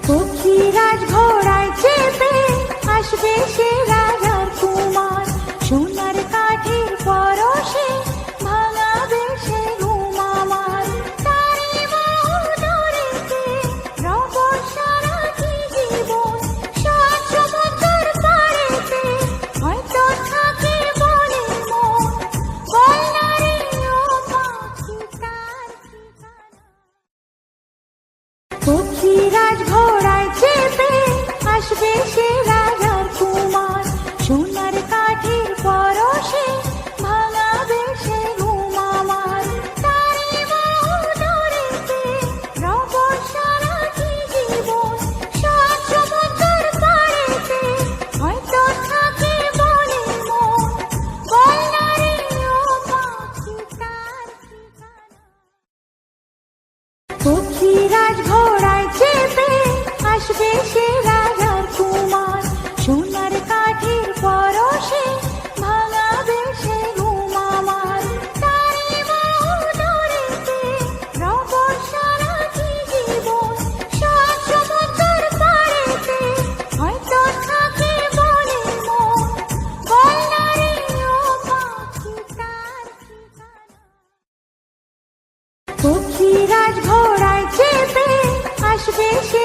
পক্ষীরাজ ঘোড়ায় চেপে আসবে সে রাজার কুমার, সোনার কাঠের পরশে ভাঙাবে সে ঘুম আমার। তারে বাহু ধরেতে রব সারাটি জীবন, সাত সমুদ্রের পাড়েতে হয়তো থাকে বলে মন। বল না রে ও পাখি তার ঠিকানা। পক্ষীরাজ ঘোড়ায় চেপে আসবে সে রাজার কুমার, সোনার কাঠের পরশে ভাঙাবে সে ঘুম আমার। তারে বাহু ধরেতে রব সারাটি জীবন, সাত সমুদ্রের পাড়েতে হয়তো থাকে বলে মন। বল না রে ও পাখি তার ঠিকানা। পক্ষীরাজ ঘোড়ায় চেপে আসবে সে রাজার কুমার, সোনার কাঠের পরশে ভাঙাবে সে ঘুম আমার। তারে বাহু ধরেতে রব সারাটি জীবন, সাত সমুদ্রের পাড়েতে হয়তো থাকে বলে মন। বল না রে ও পাখি তার ঠিকানা। পক্ষীরাজ ঘোড়ায় চেপে আসবে সে